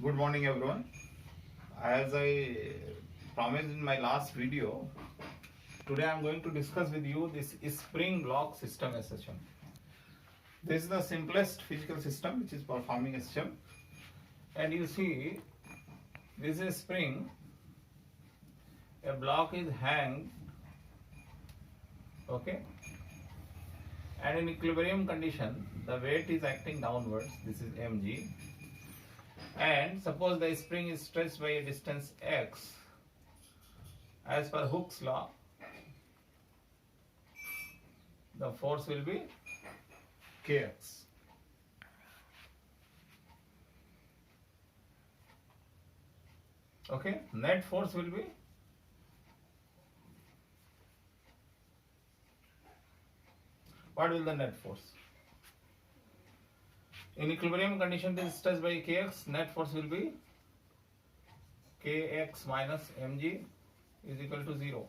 Good morning everyone. As I promised in my last video, today I am going to discuss with you this spring lock system SHM. This is the simplest physical system which is performing SHM. And you see, this is a spring, a block is hanged, okay, and in equilibrium condition the weight is acting downwards, this is mg, and suppose the spring is stretched by a distance x. As per Hooke's law, the force will be kx. Okay, net force will be what will the net force? In equilibrium condition, this is stretched by kx, net force will be kx minus mg is equal to 0.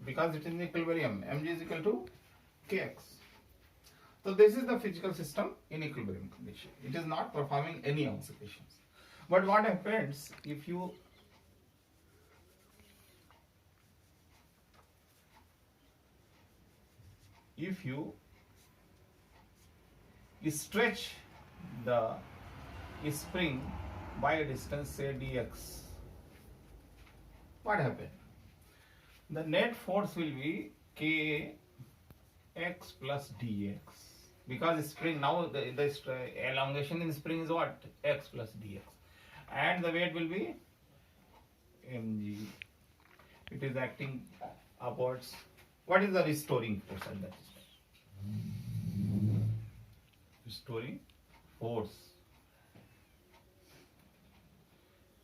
Because it is in equilibrium, mg is equal to kx. So this is the physical system in equilibrium condition. It is not performing any oscillations. But what happens if you stretch the spring by a distance, say dx, what happens? The net force will be kx plus dx, because spring now the elongation in spring is what? X plus dx, and the weight will be mg. It is acting upwards. What is the restoring force at that time? Restoring force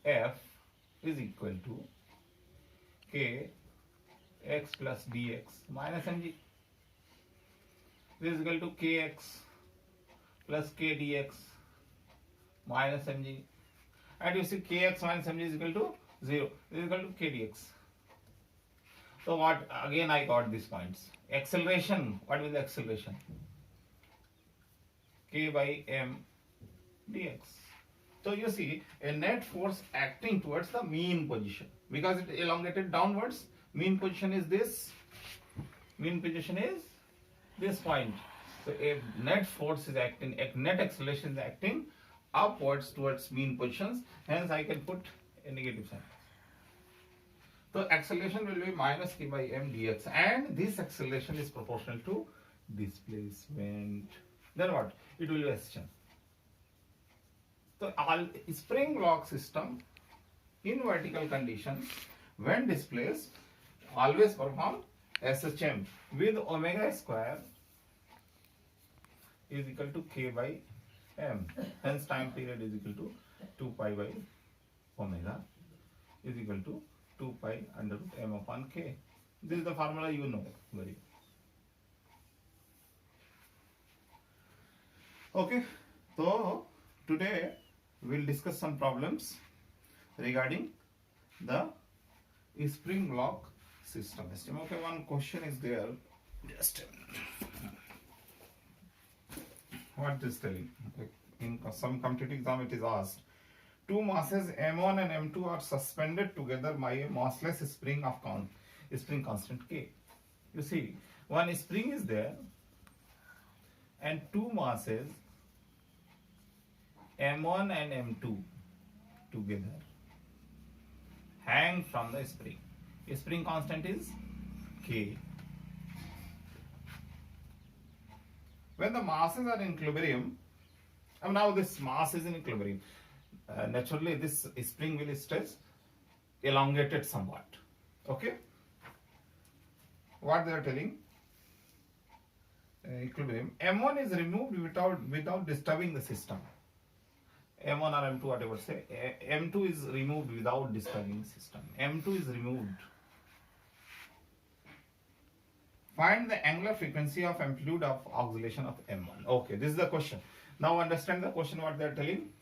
F is equal to k x plus dx minus mg. This is equal to kx plus k dx minus mg. And you see kx minus mg is equal to 0. This is equal to k dx. So what, again I got these points. Acceleration, what will the acceleration? K by m dx. So you see a net force acting towards the mean position, because it elongated downwards. Mean position is this. Mean position is this point. So a net force is acting, a net acceleration is acting upwards towards mean positions. Hence I can put a negative sign. So acceleration will be minus k by m dx, and this acceleration is proportional to displacement. Then what? It will be SHM. So all spring lock system in vertical condition, when displaced, always perform SHM with omega square is equal to k by m. Hence time period is equal to 2 pi by omega is equal to 2 pi under root m upon k. This is the formula you know very well. Okay, so today we'll discuss some problems regarding the spring lock system. Okay, one question is there. Just a minute. What is telling? In some competitive exam it is asked. Two masses m1 and m2 are suspended together by a massless spring of spring constant k. You see, one spring is there and two masses m1 and m2 together hang from the spring. Spring constant is k. When the masses are in equilibrium, and now this mass is in equilibrium, naturally this spring will stretch elongated somewhat. Okay, what they are telling, equilibrium, m1 is removed without disturbing the system. m1 or m2, whatever say, m2 is removed without disturbing the system. m2 is removed. Find the angular frequency of amplitude of oscillation of m1. Okay, this is the question. Now understand the question what they are telling.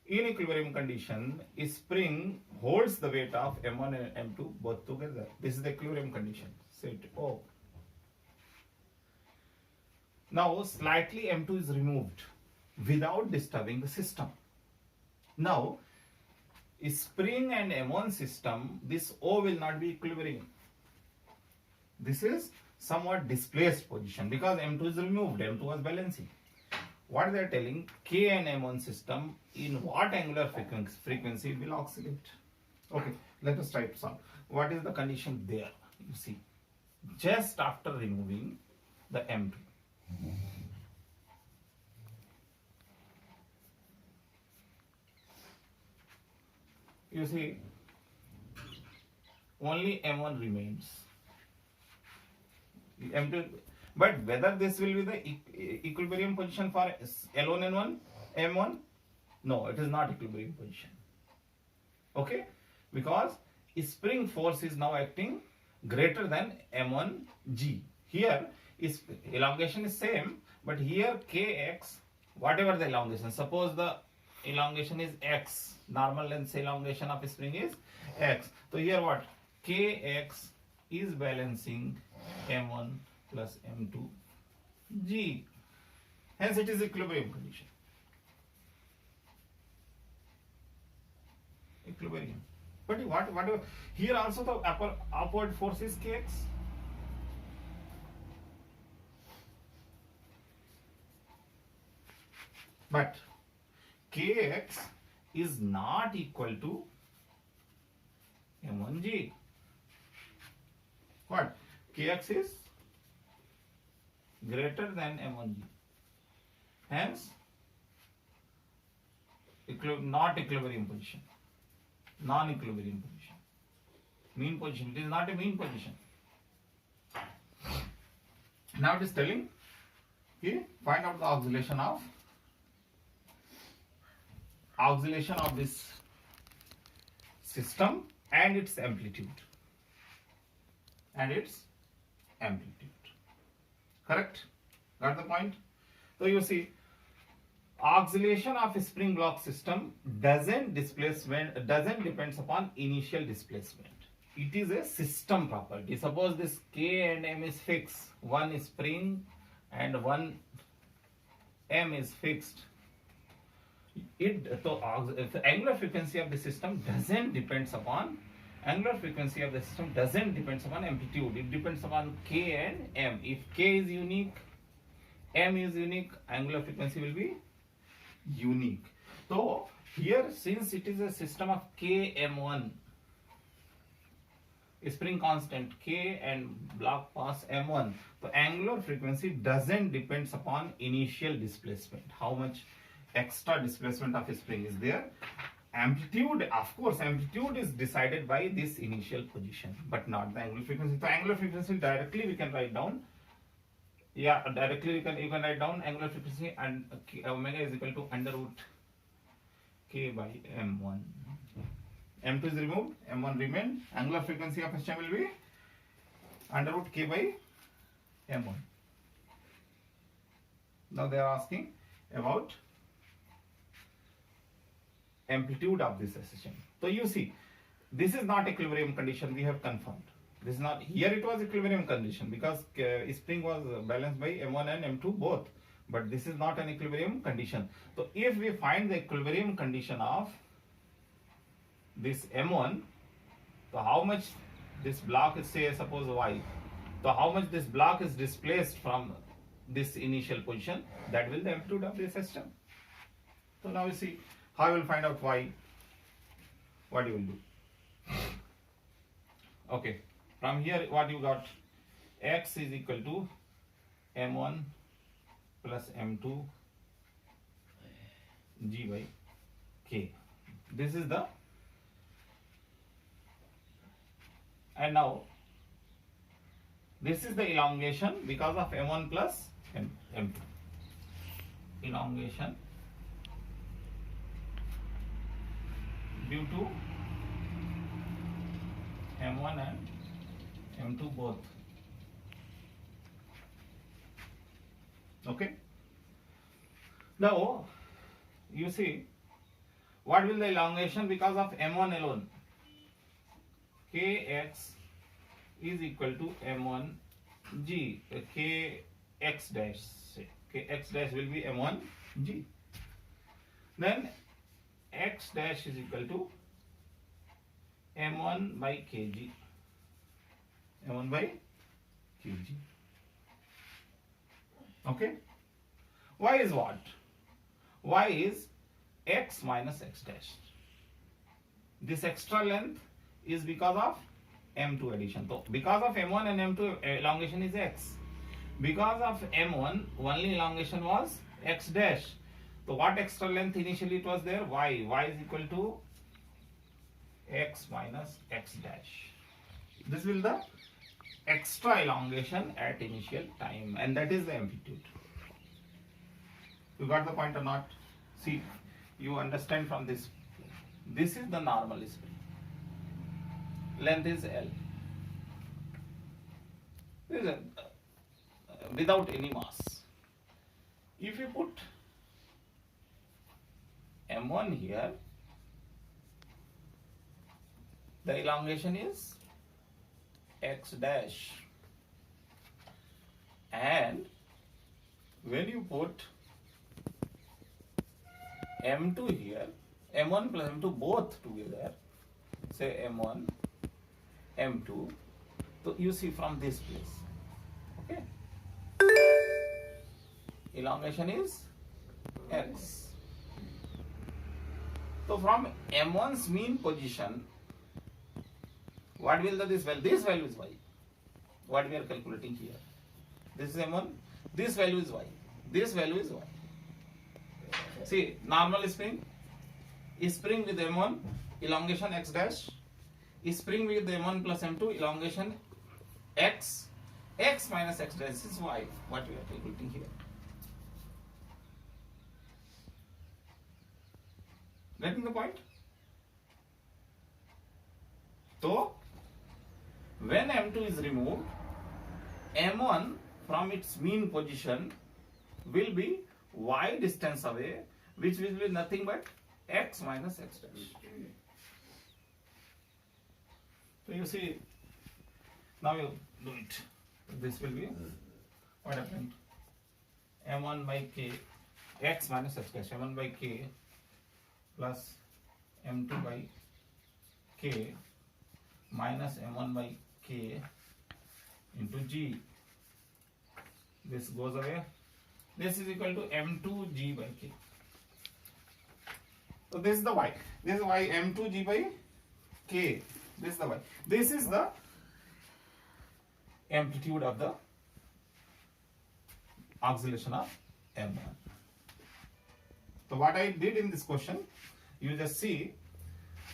In equilibrium condition, a spring holds the weight of m1 and m2 both together. This is the equilibrium condition. Set O. Now slightly m2 is removed without disturbing the system. Now spring and M1 system, this O will not be equilibrium. This is somewhat displaced position because M2 is removed, M2 was balancing. What they are telling, K and M1 system, in what angular frequency it will oscillate. Okay, let us try to solve. What is the condition there? You see, just after removing the M2. You see, only M1 remains. M2, but whether this will be the equilibrium position for L1 and M1? No, it is not equilibrium position. Okay, because spring force is now acting greater than M1G. Here is elongation is same, but here Kx, whatever the elongation, suppose the elongation is x, normal length elongation of spring is x. So here what? Kx is balancing M1 plus M2G. Hence it is equilibrium condition. Equilibrium. But whatever, here also the upward force is Kx. But Kx is not equal to M1G. What? Kx is greater than M1G. Hence, not equilibrium position. Non-equilibrium position. Mean position. It is not a mean position. Now it is telling, okay, find out the oscillation of this system and its amplitude. Correct? Got the point? So you see, oscillation of a spring block system doesn't depends upon initial displacement. It is a system property. Suppose this K and M is fixed, one is spring and one M is fixed. The angular frequency of the system doesn't depends upon amplitude. It depends upon K and M. If K is unique, M is unique, angular frequency will be unique. So here, since it is a system of Km1, spring constant K and block mass M1, the angular frequency doesn't depends upon initial displacement. How much extra displacement of a spring is there? Amplitude, of course, amplitude is decided by this initial position, but not the angular frequency. So angular frequency directly we can write down. Yeah, directly you can write down angular frequency, and omega is equal to under root K by M1. M2 is removed, M1 remain. Angular frequency of SHM will be under root K by M1. Now they are asking about amplitude of this SHM. So you see, this is not equilibrium condition, we have confirmed. This is not, here it was equilibrium condition because spring was balanced by M1 and M2 both. But this is not an equilibrium condition. So if we find the equilibrium condition of this M1, so how much this block is, say suppose Y, so how much this block is displaced from this initial position, that will the amplitude of this system. So now you see how you will find out Y. What you will do? Okay, from here what you got? X is equal to M1 plus M2 G by K. This is the, and now this is the elongation because of M1 plus M2. Elongation due to M1 and M2 both. Okay. Now you see, what will the elongation because of M1 alone? Kx is equal to M1 G. Kx dash, Kx dash will be M1 G. Then x dash is equal to m1 by kg, m1 by kg. Okay, y is what? Y is x minus x dash. This extra length is because of m2 addition. So because of m1 and m2 elongation is x. Because of m1 only elongation was x dash. So what extra length initially it was there? Y. Y is equal to x minus x dash. This will the extra elongation at initial time, and that is the amplitude. You got the point or not? See, you understand from this. This is the normal spring. Length is L. This is without any mass. If you put m1 here, the elongation is x dash, and when you put m2 here, m1 plus m2 both together, say m1, m2, so you see from this place, okay, elongation is x. So from m1's mean position, what will this value? This value is y. What we are calculating here. This is m1. This value is y. This value is y. See, normal spring. Spring with m1, elongation x dash. Spring with m1 plus m2, elongation x. X minus x dash is y. What we are calculating here. Getting the point? So, when m2 is removed, m1 from its mean position will be y distance away, which will be nothing but x minus x dash. So you see, now you do it. This will be what happened? m1 by k, x minus x dash, m1 by k plus m2 by k minus m1 by k into g. This goes away. This is equal to m2 g by k. So this is the y. This is y, m2 g by k. This is the y. This is the amplitude of the oscillation of m1. So what I did in this question, you just see,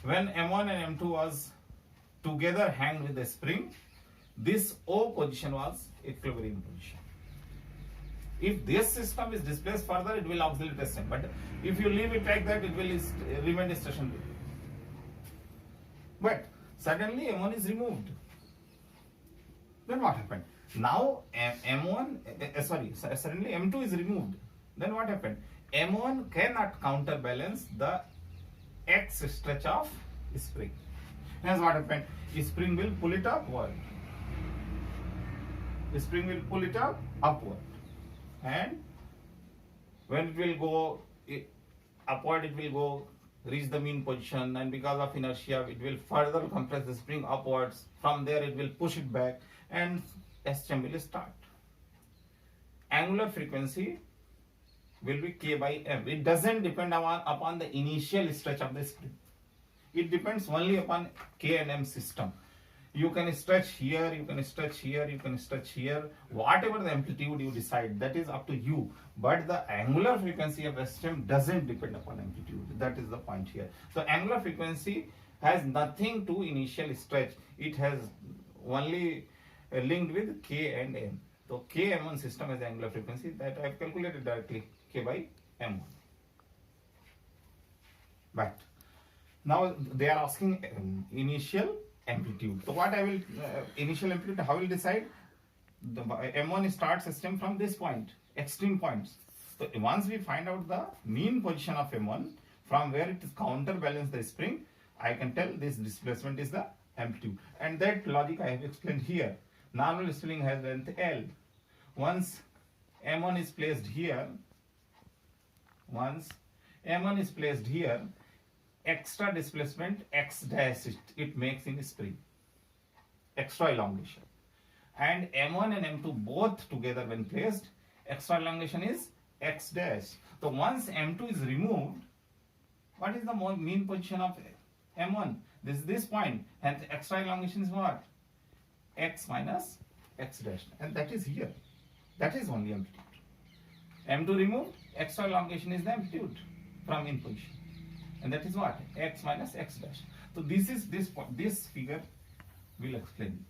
when m1 and m2 was together hanged with the spring, this O position was equilibrium position. If this system is displaced further, it will oscillate the same. But if you leave it like that, it will remain stationary. But suddenly m1 is removed. Then what happened? Now suddenly m2 is removed. Then what happened? m1 cannot counterbalance the x stretch of spring. Hence what happened? Spring will pull it upward. Spring will pull it upward. And when it will go upward, it will go reach the mean position, and because of inertia, it will further compress the spring upwards. From there, it will push it back, and SHM will start. Angular frequency will be k by m. It doesn't depend upon the initial stretch of the spring. It depends only upon k and m system. You can stretch here, you can stretch here, you can stretch here. Whatever the amplitude you decide, that is up to you. But the angular frequency of SHM doesn't depend upon amplitude. That is the point here. So angular frequency has nothing to initial stretch. It has only linked with k and m. So k m1 system has angular frequency that I have calculated directly, k by m1. But now they are asking initial amplitude. So what I will, initial amplitude, how will decide? The m1 starts system from this point, extreme points. So once we find out the mean position of m1, from where it is counterbalance the spring, I can tell this displacement is the amplitude. And that logic I have explained here. Normal spring has length L. Once m1 is placed here, extra displacement x dash it makes in spring, extra elongation. And m1 and m2 both together when placed, extra elongation is x dash. So once m2 is removed, what is the mean position of m1? This point, and extra elongation is what? X minus x dash, and that is here. That is only amplitude. m2 removed, extra elongation is the amplitude from mean position, and that is what? X minus x dash. So this figure will explain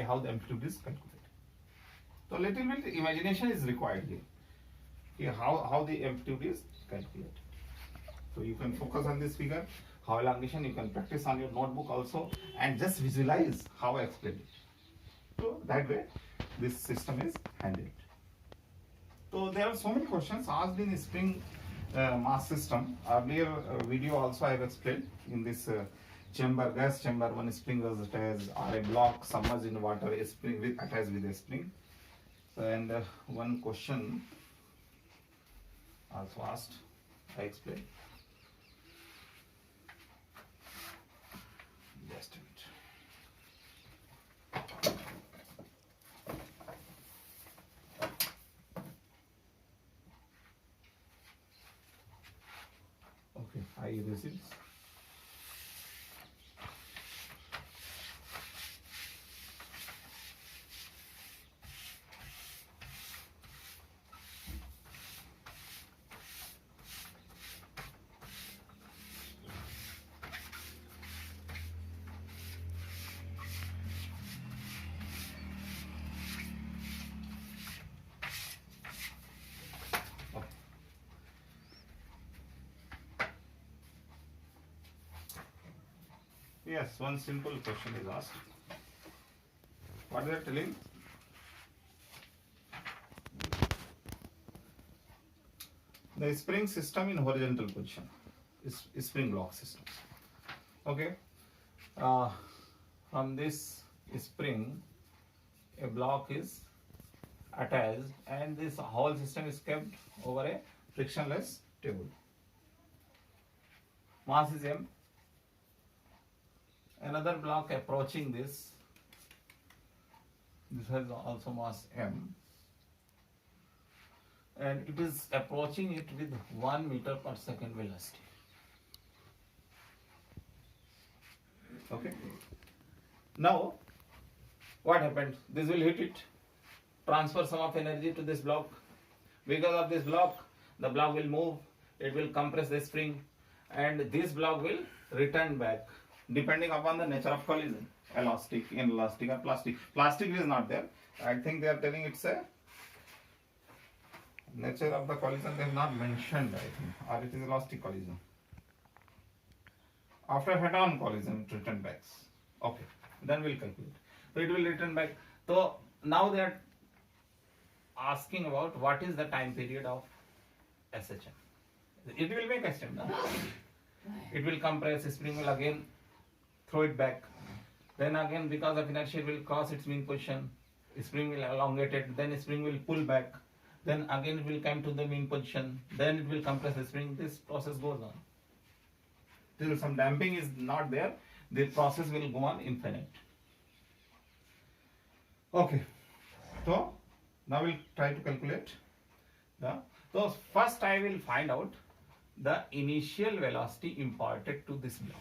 how the amplitude is calculated. So little bit imagination is required here. How the amplitude is calculated. So you can focus on this figure, how elongation, you can practice on your notebook also, and just visualize how I explained it. So that way this system is handled. So there are so many questions asked in spring mass system. Earlier video also I have explained in this chamber, gas chamber, one spring was attached, or a block submerged in water, a spring attached with a spring. And one question also asked, I explained. Just a minute. Okay, I erase it. Yes, one simple question is asked. What they are telling? The spring system in horizontal position is spring block system. Okay. From this spring, a block is attached, and this whole system is kept over a frictionless table. Mass is m. Another block approaching this has also mass m, and it is approaching it with 1 meter per second velocity. Okay. Now, what happened? This will hit it, transfer some of energy to this block. Because of this block, the block will move, it will compress the spring, and this block will return back. Depending upon the nature of collision, elastic, inelastic, or plastic. Plastic is not there. I think they are telling it's a nature of the collision. They have not mentioned, I think, or it is elastic collision. After head-on collision, it return back. Okay, then we'll calculate. So it will return back. So now they are asking about what is the time period of SHM. It will make SHM. No? It will compress, spring will again throw it back. Then again, because of inertia, it will cross its mean position. Spring will elongate it. Then spring will pull back. Then again it will come to the mean position. Then it will compress the spring. This process goes on. Till some damping is not there, the process will go on infinite. Okay. So now we'll try to calculate so first I will find out the initial velocity imparted to this block.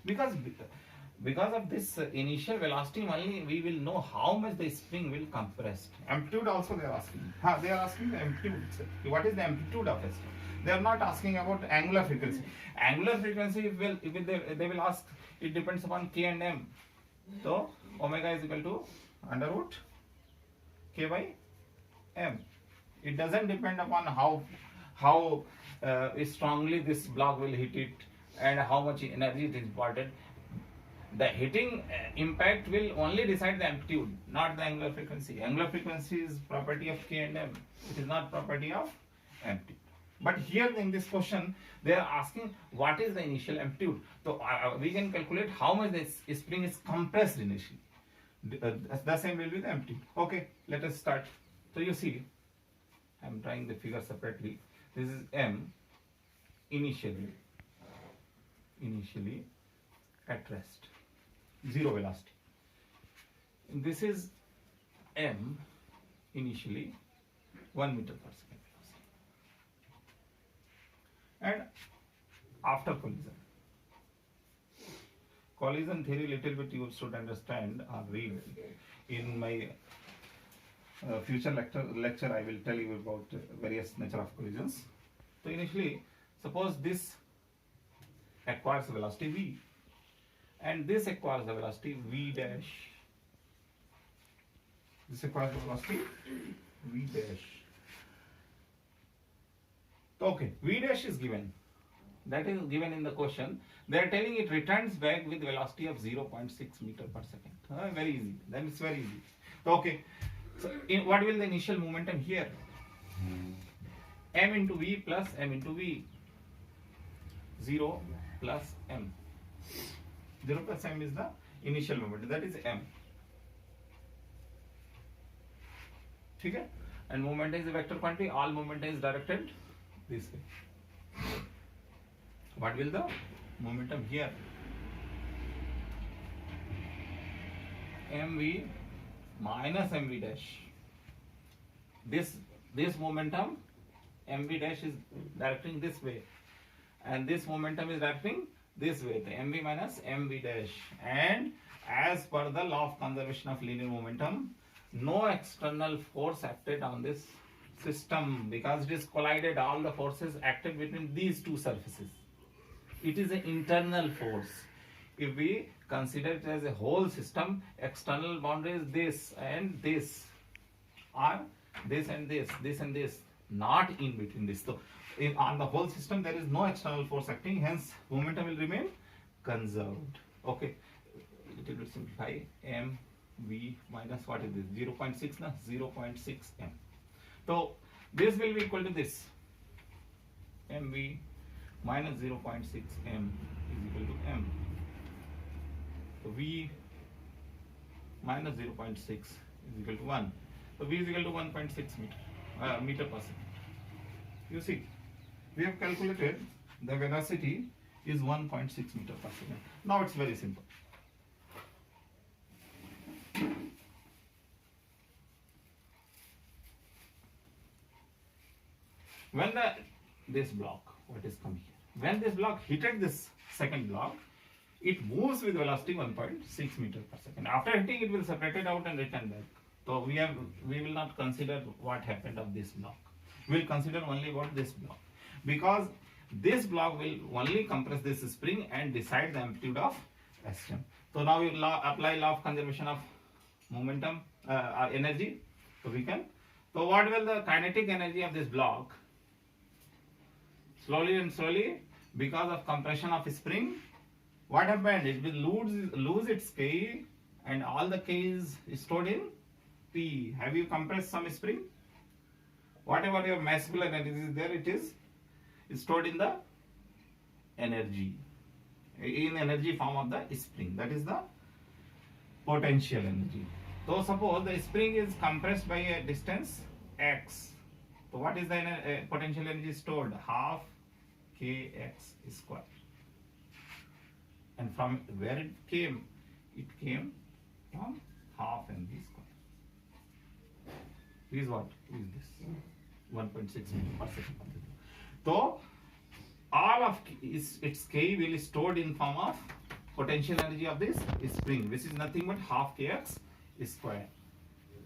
Because of this initial velocity only we will know how much the spring will compress. Amplitude also they are asking. They are asking the amplitude. What is the amplitude of ST? They are not asking about angular frequency. Angular frequency they will ask, it depends upon K and M. So omega is equal to under root K by M. It doesn't depend upon how strongly this block will hit it and how much energy it is imparted. The hitting impact will only decide the amplitude, not the angular frequency. Angular frequency is property of K and M. It is not property of amplitude. But here in this question, they are asking what is the initial amplitude. So we can calculate how much the spring is compressed initially. The same will be the amplitude. Okay, let us start. So you see, I am drawing the figure separately. This is M initially. initially at rest, zero velocity. This is m initially 1 meter per second velocity. And after collision theory little bit you should understand or read. In my future lecture I will tell you about various nature of collisions. So initially, suppose this acquires a velocity v and this acquires a velocity v dash. This acquires a velocity v dash. Okay, v dash is given. That is given in the question. They are telling it returns back with velocity of 0.6 meter per second. Very easy. Then it's very easy. Okay. So what will the initial momentum here? M into v plus m into v. 0 plus m. 0 plus m is the initial momentum. That is m. Okay? And momentum is a vector quantity. All momentum is directed this way. What will the momentum here? mv minus mv dash. This momentum mv dash is directing this way, and this momentum is directing this way. The mv minus mv dash. And as per the law of conservation of linear momentum, no external force acted on this system because it is collided. All the forces acted between these two surfaces. It is an internal force. If we consider it as a whole system, external boundaries this and this are this and this, not in between this. So on the whole system there is no external force acting, hence momentum will remain conserved. Okay, little bit simplify. M v minus what is this? 0.6 na? 0.6 m. So this will be equal to this. mv minus 0.6 m is equal to m. So v minus 0.6 is equal to 1. So v is equal to 1.6 meter per second. You see, we have calculated the velocity is 1.6 meter per second. Now it's very simple. When this block, what is coming here? When this block hit this second block, it moves with velocity 1.6 meter per second. After hitting, it will separate it out and return back. So we will not consider what happened of this block. We will consider only about this block, because this block will only compress this spring and decide the amplitude of Shm. So now we apply law of conservation of momentum energy. So what will the kinetic energy of this block? Slowly and slowly, because of compression of spring, what happened? It will lose its K, and all the K is stored in P. Have you compressed some spring? Whatever your masculine energy is there, it is stored in the energy, in energy form of the spring. That is the potential energy. So suppose the spring is compressed by a distance x. So what is the potential energy stored? Half kx square. And from where it came? It came from half mv square. Is what is this? 1.6 meter per second. So all of its k will be stored in form of potential energy of this spring, which is nothing but half kx square.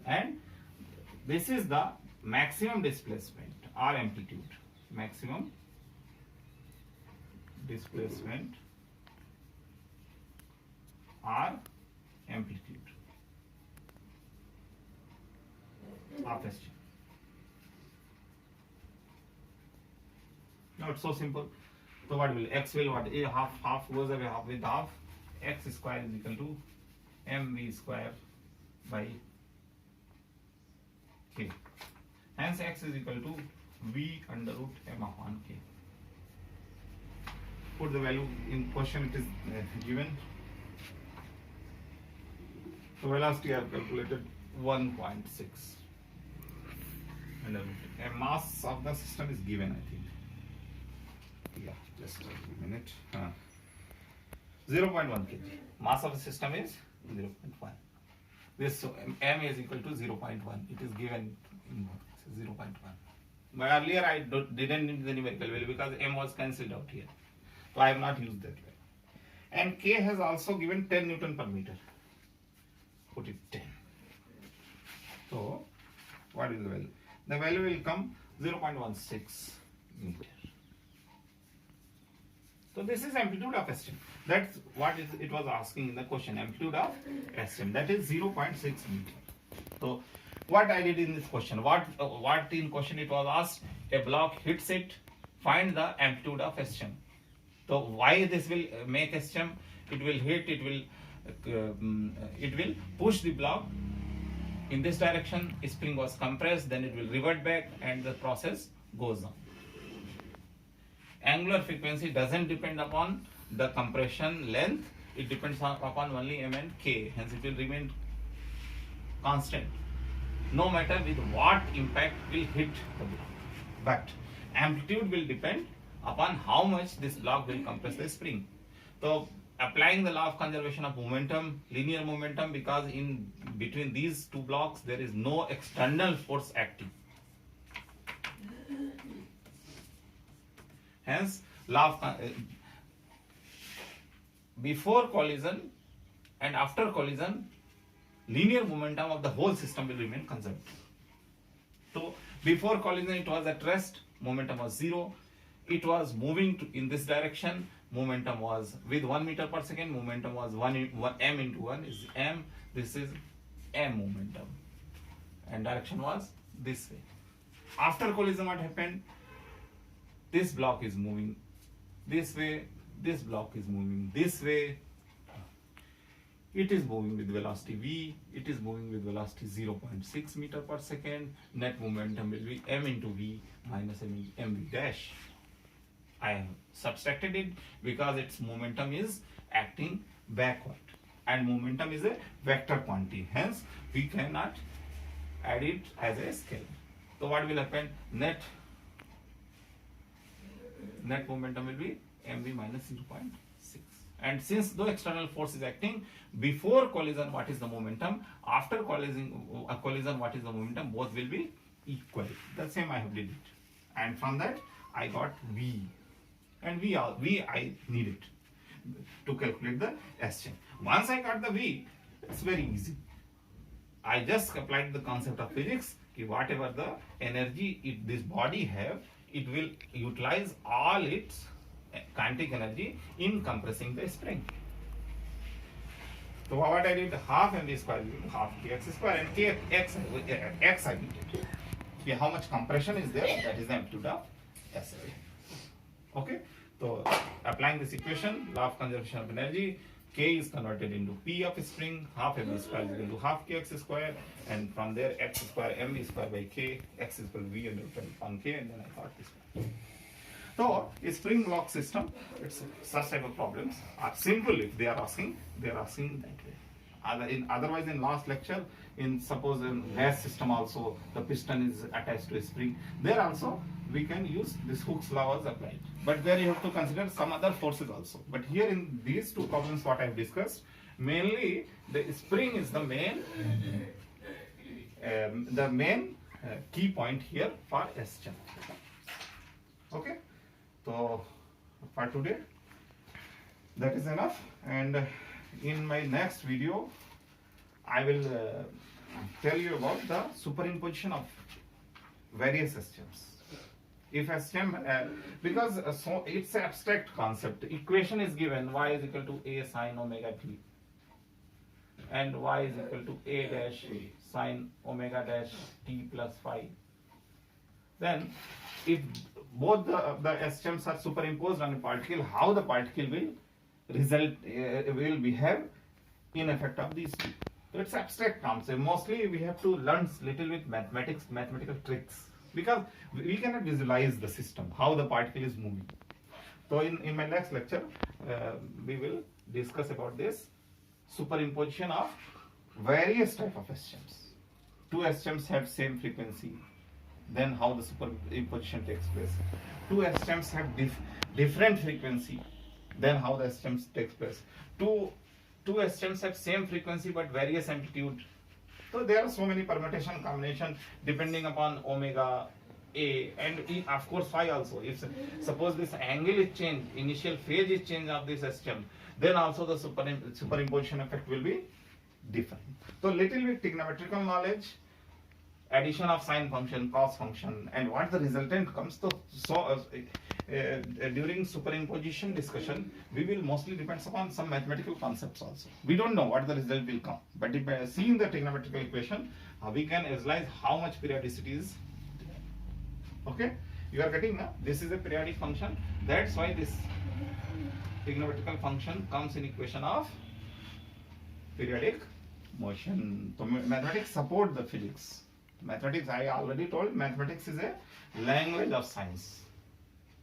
And this is the maximum displacement or amplitude. Maximum displacement or amplitude of Shm. Now it's so simple. So what will x will what? Half goes away with half. X square is equal to mv square by k. Hence x is equal to v under root m upon k. Put the value in question, it is given. So velocity I have calculated 1.6 under root. A mass of the system is given, I think. Yeah, just a minute. 0.1 kg. Mass of the system is 0.1. This so m is equal to 0.1. It is given in 0.1. But earlier I didn't need the numerical value because m was cancelled out here. So I have not used that value. And K has also given 10 Newton per meter. Put it 10. So what is the value? The value will come 0.16 meter. So this is amplitude of SHM. That's what it was asking in the question. Amplitude of SHM, that is 0.6 meter. So what I did in this question, what in question it was asked, a block hits it, find the amplitude of SHM. So why this will make SHM? It will hit, it will push the block in this direction. Spring was compressed, then it will revert back, and the process goes on. Angular frequency doesn't depend upon the compression length, it depends upon only m and k, hence it will remain constant no matter with what impact will hit the block. But amplitude will depend upon how much this block will compress the spring. So applying the law of conservation of momentum, linear momentum, because in between these two blocks there is no external force acting. Hence, law of before collision and after collision, linear momentum of the whole system will remain conserved. So, before collision it was at rest, momentum was 0. It was moving in this direction, momentum was with 1 meter per second, momentum was m into 1 is m, this is m momentum, and direction was this way. After collision, what happened? This block is moving this way, this block is moving this way, it is moving with velocity v, it is moving with velocity 0.6 meter per second, net momentum will be m into v minus mv dash. I have subtracted it because its momentum is acting backward, and momentum is a vector quantity, hence we cannot add it as a scale. So what will happen? Net momentum will be mv minus 0.6. And since no external force is acting, before collision what is the momentum, after collision what is the momentum, both will be equal. The same I have did it, and from that I got v, and v I need it to calculate the SHM. Once I got the v, it's very easy. I just applied the concept of physics. Whatever the energy this body have, it will utilize all its kinetic energy in compressing the spring. So what I did, half mv square is equal to half kx square, and x I needed. Okay, how much compression is there? That is the amplitude of SI. Okay, so applying this equation, law of conservation of energy, k is converted into p of spring, half mv square is equal to half kx square, and from there x square mv square by k, x is equal to v under upon k, and then I got this one. So a spring block system, it's such type of problems are simple if they are asking that way. Otherwise in last lecture, in suppose in gas system also the piston is attached to a spring, there also we can use this Hooke's law was applied. But there you have to consider some other forces also. But here in these two problems what I have discussed, mainly the spring is the main key point here for SHM. Okay. So for today that is enough, and in my next video I will tell you about the superimposition of various SHMs. If SHM, because so it's an abstract concept, equation is given y is equal to a sine omega t and y is equal to a dash sine omega dash t plus phi. Then if both the SHMs are superimposed on a particle, how the particle will behave in effect of these two. So it's abstract concept. Mostly we have to learn little bit mathematical tricks, because we cannot visualize the system, how the particle is moving. So in my next lecture, we will discuss about this superimposition of various type of SHMs. Two SHMs have same frequency, then how the superimposition takes place. Two SHMs have different frequency, Then how the stems takes place. Two stems have same frequency but various amplitude. So there are so many permutation combination depending upon omega A and of course phi also. If suppose this angle is changed, initial phase is changed of this stem, then also the superimposition effect will be different. So little bit trigonometrical knowledge, addition of sine function, cos function, and what the resultant comes to. So during superimposition discussion, we will mostly depends upon some mathematical concepts also. We don't know what the result will come, but if by seeing the trigonometrical equation, we can visualize how much periodicity is. Okay, you are getting now. This is a periodic function. That's why this trigonometrical function comes in equation of periodic motion. So mathematics support the physics. Mathematics, I already told, mathematics is a language of science.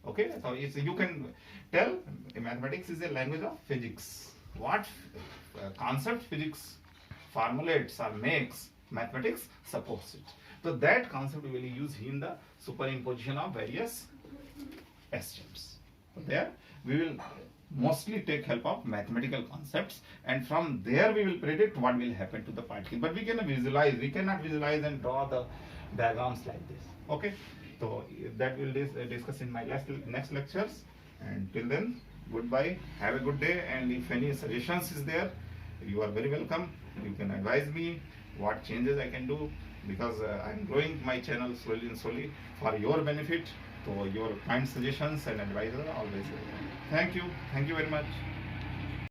Okay, so you can tell mathematics is a language of physics. What concept physics formulates or makes, mathematics supports it. So that concept we will use in the superimposition of various stems. So there we will mostly take help of mathematical concepts, and from there we will predict what will happen to the particle. But we cannot visualize and draw the diagrams like this. Okay, so that will discuss in my next lectures. And till then, goodbye, have a good day, and if any suggestions is there, you are very welcome. You can advise me what changes I can do, because I am growing my channel slowly and slowly for your benefit. So your kind suggestions and advice are always welcome. Thank you very much.